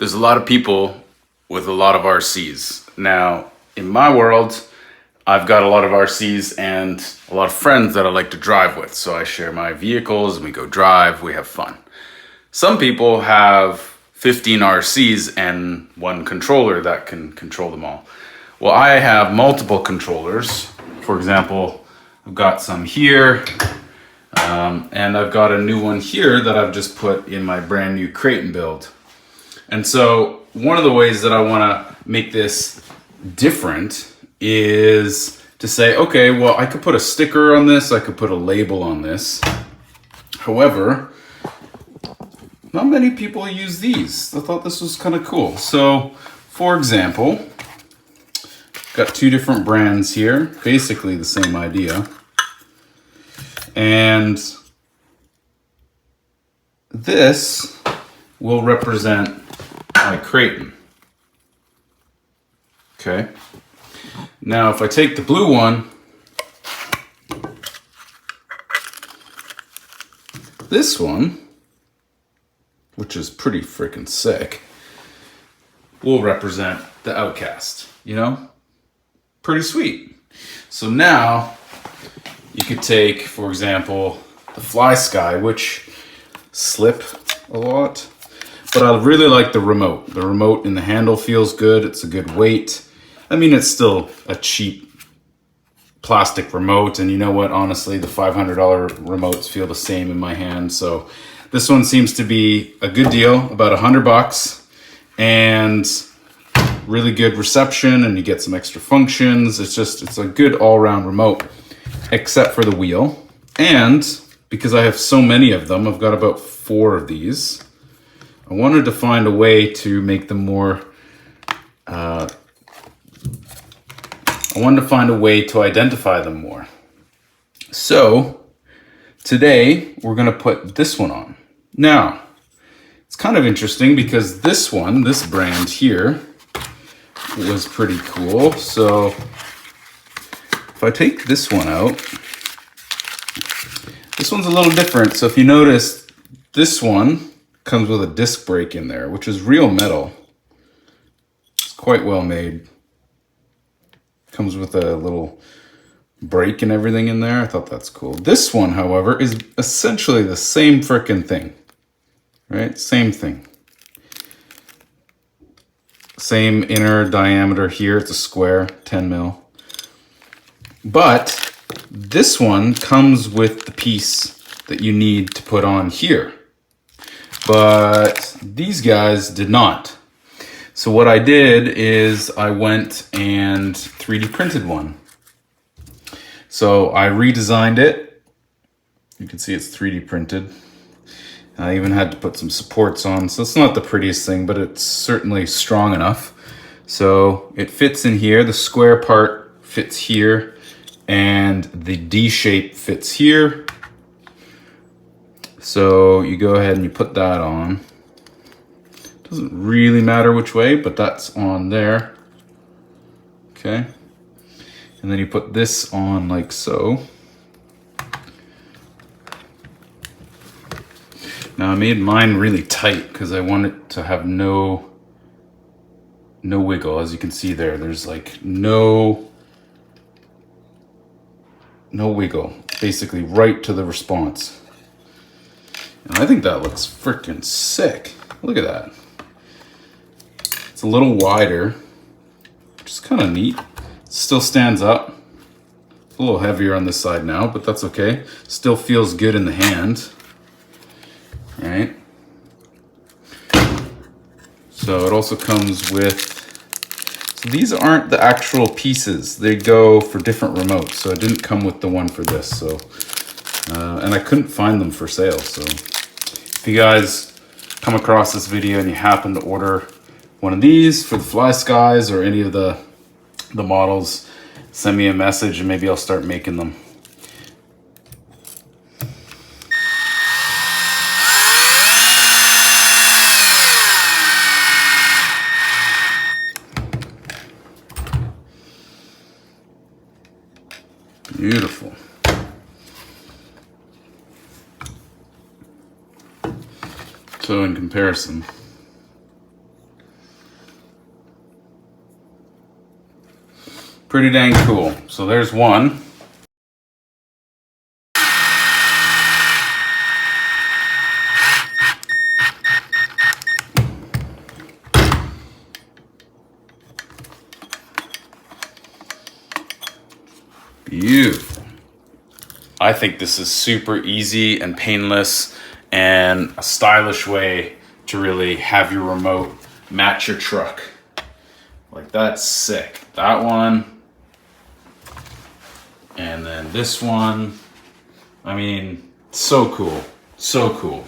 there's a lot of people with a lot of RCs. Now, in my world, I've got a lot of RCs and a lot of friends that I like to drive with. So I share my vehicles and we go drive, we have fun. Some people have 15 RCs and one controller that can control them all. Well, I have multiple controllers. For example, I've got some here, and I've got a new one here that I've just put in my brand new Kraton build. And so one of the ways that I want to make this different is to say, okay, well, I could put a sticker on this, I could put a label on this. However, not many people use these. I thought this was kind of cool. So, for example, got two different brands here, basically the same idea. And this will represent my Kraton. Okay. Now, if I take the blue one, this one, which is pretty freaking sick, will represent the Outcast, you know? Pretty sweet. So now you could take, for example, the Fly Sky, which slip a lot, but I really like the remote. The remote in the handle feels good. It's a good weight. I mean, it's still a cheap plastic remote, and you know what? Honestly, the $500 remotes feel the same in my hand. So this one seems to be a good deal, about $100, and really good reception, and you get some extra functions. It's a good all-around remote, except for the wheel. And because I have so many of them, I've got about 4 of these. I wanted to find a way to make them more, I wanted to find a way to identify them more. So today we're gonna put this one on. Now, it's kind of interesting because this one, this brand here, was pretty cool. So if I take this one out, this one's a little different. So if you notice, this one comes with a disc brake in there, which is real metal. It's quite well made. Comes with a little brake and everything in there. I thought that's cool. This one, however, is essentially the same frickin' thing, right? Same thing. Same inner diameter here. It's a square, 10 mil. But this one comes with the piece that you need to put on here. But these guys did not. So what I did is I went and 3D printed one. So I redesigned it. You can see it's 3D printed. I even had to put some supports on. So it's not the prettiest thing, but it's certainly strong enough. So it fits in here. The square part fits here, and the D shape fits here. So you go ahead and you put that on. Doesn't really matter which way, but that's on there. Okay. And then you put this on like so. Now I made mine really tight because I want it to have no wiggle. As you can see there, there's like no wiggle, basically right to the response. And I think that looks freaking sick. Look at that. It's a little wider, which is kind of neat. It still stands up. It's a little heavier on this side now, but that's okay. Still feels good in the hand. All right. So it also comes with, so these aren't the actual pieces. They go for different remotes. So it didn't come with the one for this. So, and I couldn't find them for sale. So if you guys come across this video and you happen to order one of these for the Fly Skies or any of the models, send me a message and maybe I'll start making them. Beautiful. So in comparison, pretty dang cool. So there's one. Beautiful. I think this is super easy and painless and a stylish way to really have your remote match your truck. Like, that's sick. That one. And then this one. I mean, so cool. So cool.